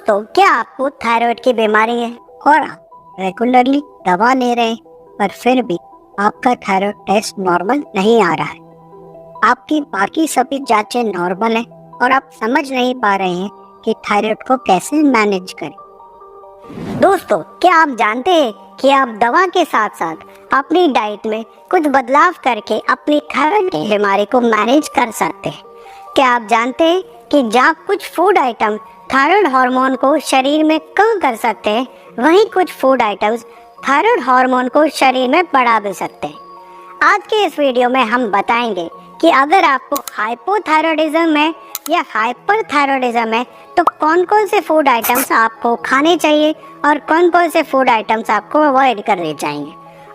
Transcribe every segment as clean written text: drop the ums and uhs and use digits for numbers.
दोस्तों, क्या आपको थायराइड की बीमारी है और आप रेगुलरली दवा ले रहे हैं पर फिर भी आपका थायराइड टेस्ट नॉर्मल नहीं आ रहा है? आपकी बाकी सभी जांचें नॉर्मल हैं और आप समझ नहीं पा रहे हैं कि थायराइड को कैसे मैनेज करें। दोस्तों, क्या आप जानते हैं कि आप दवा के साथ साथ अपनी डाइट में कुछ बदलाव करके अपनी थायराइड की बीमारी को मैनेज कर सकते हैं? क्या आप जानते हैं कि जहाँ कुछ फूड आइटम थायराइड हार्मोन को शरीर में कम कर सकते हैं, वहीं कुछ फूड आइटम्स थायराइड हार्मोन को शरीर में बढ़ा भी सकते हैं। आज के इस वीडियो में हम बताएंगे कि अगर आपको हाइपोथायराइडिज्म है या हाइपरथायराइडिज्म है तो कौन कौन से फूड आइटम्स आपको खाने चाहिए और कौन कौन से फूड आइटम्स आपको अवॉइड करने चाहिए।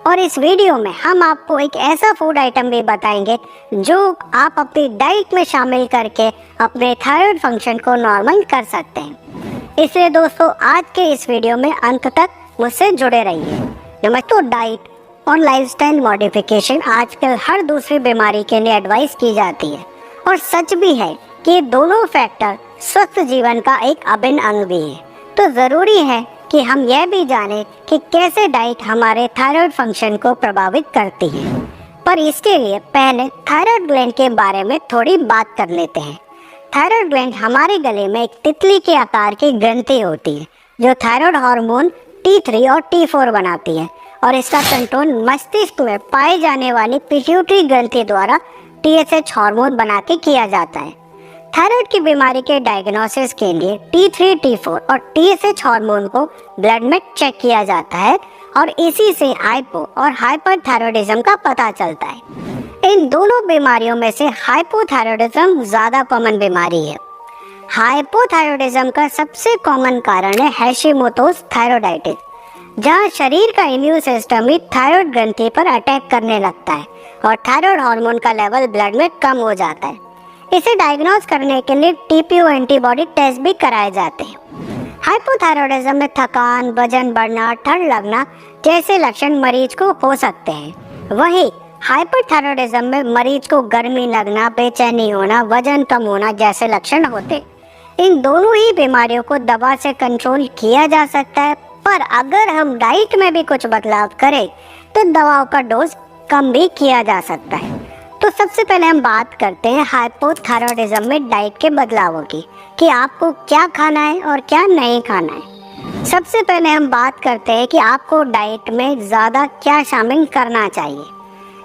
और इस वीडियो में हम आपको एक ऐसा फूड आइटम भी बताएंगे जो आप अपनी डाइट में शामिल करके अपने थायराइड फंक्शन को नॉर्मल कर सकते हैं। इसलिए दोस्तों, आज के इस वीडियो में अंत तक मुझसे जुड़े रहिए। नमस्ते। डाइट और लाइफस्टाइल मॉडिफिकेशन आजकल हर दूसरी बीमारी के लिए एडवाइस की जाती है और सच भी है कि दोनों फैक्टर स्वस्थ जीवन का एक अभिन्न अंग भी है। तो ज़रूरी है कि हम यह भी जानें कि कैसे डाइट हमारे थायराइड फंक्शन को प्रभावित करती है। पर इसके लिए पहले थायराइड ग्लैंड के बारे में थोड़ी बात कर लेते हैं। थायराइड ग्लैंड हमारे गले में एक तितली के आकार की ग्रंथि होती है जो थायराइड हार्मोन T3 और T4 बनाती है और इसका कंट्रोल मस्तिष्क में पाए जाने वाली पिट्यूटरी ग्रंथि द्वारा TSH हार्मोन बना के किया जाता है। थायराइड की बीमारी के डायग्नोसिस के लिए T3, T4 और TSH हार्मोन को ब्लड में चेक किया जाता है और इसी से हाइपो और हाइपरथायराइडिज्म का पता चलता है। इन दोनों बीमारियों में से हाइपोथायराइडिज्म ज़्यादा कॉमन बीमारी है। हाइपोथायराइडिज्म का सबसे कॉमन कारण है हैशिमोटोस थायराइडाइटिस, जहाँ शरीर का इम्यून सिस्टम ही थायराइड ग्रंथि पर अटैक करने लगता है और थायराइड हार्मोन का लेवल ब्लड में कम हो जाता है। इसे डायग्नोज करने के लिए TPO एंटीबॉडी टेस्ट भी कराए जाते हैं। हाइपोथायराइडिज्म में थकान, वजन बढ़ना, ठंड लगना जैसे लक्षण मरीज को हो सकते हैं। वहीं हाइपरथायराइडिज्म में मरीज को गर्मी लगना, बेचैनी होना, वजन कम होना जैसे लक्षण होते। इन दोनों ही बीमारियों को दवा से कंट्रोल किया जा सकता है, पर अगर हम डाइट में भी कुछ बदलाव करें तो दवाओं का डोज कम भी किया जा सकता है। तो सबसे पहले हम बात करते हैं हाइपोथायराइडिज्म में डाइट के बदलावों की, कि आपको क्या खाना है और क्या नहीं खाना है। सबसे पहले हम बात करते हैं कि आपको डाइट में ज़्यादा क्या शामिल करना चाहिए।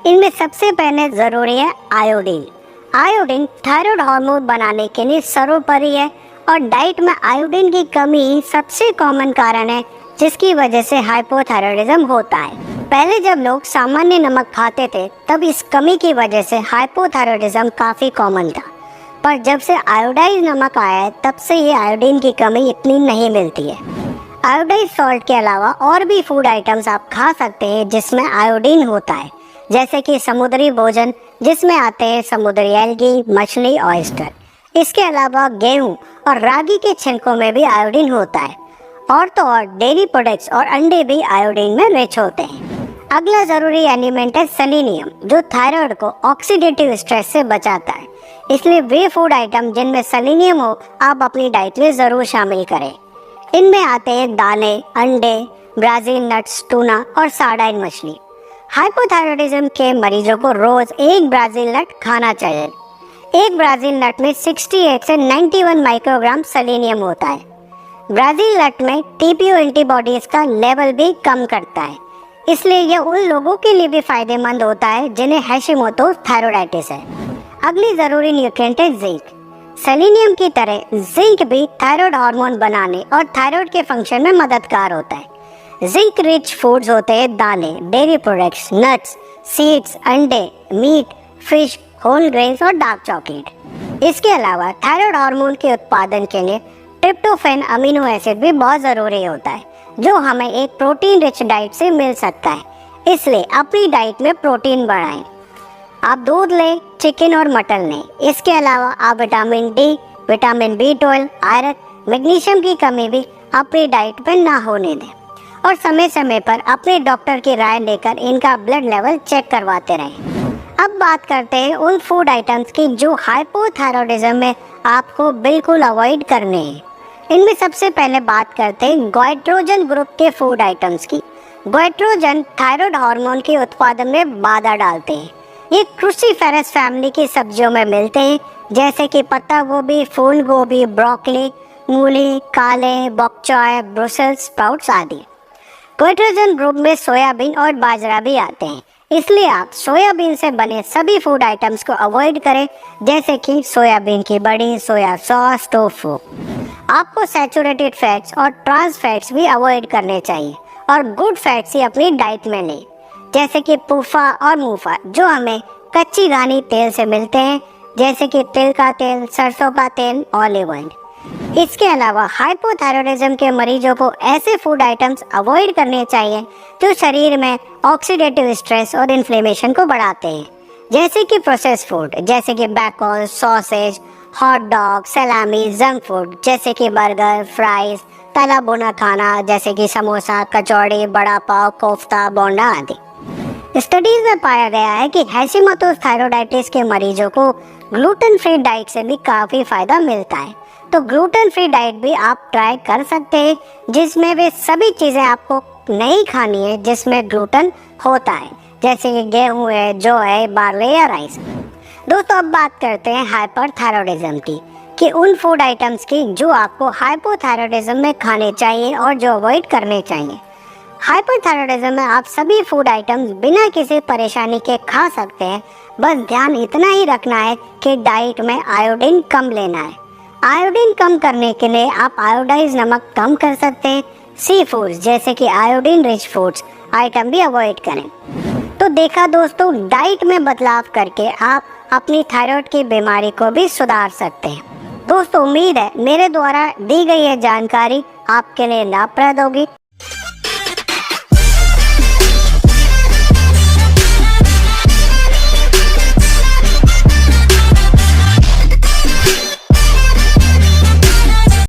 इनमें सबसे पहले ज़रूरी है आयोडीन। आयोडीन थायराइड हार्मोन बनाने के लिए सर्वोपरि है और डाइट में आयोडीन की कमी सबसे कॉमन कारण है जिसकी वजह से हाइपोथायराइडिज्म होता है। पहले जब लोग सामान्य नमक खाते थे तब इस कमी की वजह से हाइपोथायराइडिज्म काफ़ी कॉमन था, पर जब से आयोडाइज नमक आया है तब से ये आयोडीन की कमी इतनी नहीं मिलती है। आयोडाइज सॉल्ट के अलावा और भी फूड आइटम्स आप खा सकते हैं जिसमें आयोडीन होता है, जैसे कि समुद्री भोजन जिसमें आते हैं समुद्री एल्गी, मछली, ऑयस्टर। इसके अलावा गेहूँ और रागी के छिलकों में भी आयोडीन होता है। और तो और डेयरी प्रोडक्ट्स और अंडे भी आयोडीन में रिच होते हैं। अगला ज़रूरी एलिमेंट है सेलेनियम, जो थायराइड को ऑक्सीडेटिव स्ट्रेस से बचाता है। इसलिए वे फूड आइटम जिनमें सेलेनियम हो आप अपनी डाइट में ज़रूर शामिल करें। इनमें आते हैं दालें, अंडे, ब्राज़ील नट्स, टूना और सार्डाइन मछली। हाइपोथायराइडिज्म के मरीजों को रोज़ एक ब्राज़ील नट खाना चाहिए। एक ब्राज़ील नट में 68 से 91 माइक्रोग्राम सेलेनियम होता है। ब्राज़ील नट में TPO एंटीबॉडीज़ का लेवल भी कम करता है, इसलिए यह उन लोगों के लिए भी फायदेमंद होता है जिन्हें हैशिमोटोस थायराइडाइटिस है। अगली ज़रूरी न्यूट्रिएंट है जिंक। सेलेनियम की तरह जिंक भी थायराइड हार्मोन बनाने और थायराइड के फंक्शन में मददगार होता है। जिंक रिच फूड्स होते हैं दालें, डेयरी प्रोडक्ट्स, नट्स, सीड्स, अंडे, मीट, फिश, होल ग्रेन्स और डार्क चॉकलेट। इसके अलावा थायराइड हार्मोन के उत्पादन के लिए ट्रिप्टोफैन अमीनो एसिड भी बहुत ज़रूरी होता है, जो हमें एक प्रोटीन रिच डाइट से मिल सकता है। इसलिए अपनी डाइट में प्रोटीन बढ़ाएं। आप दूध लें, चिकन और मटन लें। इसके अलावा आप vitamin D, vitamin B12, iron, magnesium की कमी भी अपनी डाइट में ना होने दें और समय समय पर अपने डॉक्टर की राय लेकर इनका ब्लड लेवल चेक करवाते रहें। अब बात करते हैं उन फूड आइटम्स की जो हाइपोथायराइडिज्म में आपको बिल्कुल अवॉइड करने हैं। इनमें सबसे पहले बात करते हैं गोइट्रोजन ग्रुप के फूड आइटम्स की। गोइट्रोजन थायराइड हार्मोन के उत्पादन में बाधा डालते हैं। ये क्रूसीफेरस फैमिली की सब्जियों में मिलते हैं, जैसे कि पत्ता गोभी, फूल गोभी, ब्रोकली, मूली, काले, बॉक चॉय, ब्रुसेल्स स्प्राउट्स आदि। गोइट्रोजन ग्रुप में सोयाबीन और बाजरा भी आते हैं, इसलिए आप सोयाबीन से बने सभी फूड आइटम्स को अवॉइड करें, जैसे कि सोयाबीन की बड़ी, सोया सॉस, टोफू। आपको सैचुरेटेड फैट्स और ट्रांस फैट्स भी अवॉइड करने चाहिए और गुड फैट्स ही अपनी डाइट में लें, जैसे कि पूफा और मूफा, जो हमें कच्ची घानी तेल से मिलते हैं, जैसे कि तिल का तेल, सरसों का तेल, ऑलिव ऑयल। इसके अलावा हाइपोथायराइडिज्म के मरीजों को ऐसे फूड आइटम्स अवॉइड करने चाहिए जो शरीर में ऑक्सीडेटिव स्ट्रेस और इन्फ्लेमेशन को बढ़ाते हैं, जैसे कि प्रोसेस फूड, जैसे कि बैकॉल, सॉसेज, हॉट डॉग, सलामी, जंक फूड जैसे कि बर्गर, फ्राइज, तला भुना खाना जैसे कि समोसा, कचौड़ी, बड़ा पाव, कोफ्ता, बोंडा आदि। स्टडीज में पाया गया है कि हैशिमोटोस थायराइडाइटिस के मरीजों को ग्लूटेन फ्री डाइट से भी काफ़ी फायदा मिलता है। तो ग्लूटेन फ्री डाइट भी आप ट्राई कर सकते हैं, जिसमें वे सभी चीज़ें आपको नहीं खानी है जिसमें ग्लूटेन होता है, जैसे कि गेहूँ है, जौ है, बार्ले या राइस। दोस्तों, अब बात करते हैं हाइपरथायराइडिज्म की, कि उन फूड आइटम्स की जो आपको हाइपोथायराइडिज्म में खाने चाहिए और जो अवॉइड करने चाहिए। हाइपरथायराइडिज्म में आप सभी फूड आइटम्स बिना किसी परेशानी के खा सकते हैं, बस ध्यान इतना ही रखना है कि डाइट में आयोडीन कम लेना है। आयोडीन कम करने के लिए आप आयोडाइज नमक कम कर सकते हैं। सी फूड्स जैसे कि आयोडीन रिच फूड्स आइटम भी अवॉइड करें। तो देखा दोस्तों, डाइट में बदलाव करके आप अपनी थायराइड की बीमारी को भी सुधार सकते हैं। दोस्तों, उम्मीद है मेरे द्वारा दी गई यह जानकारी आपके लिए लाभप्रद होगी।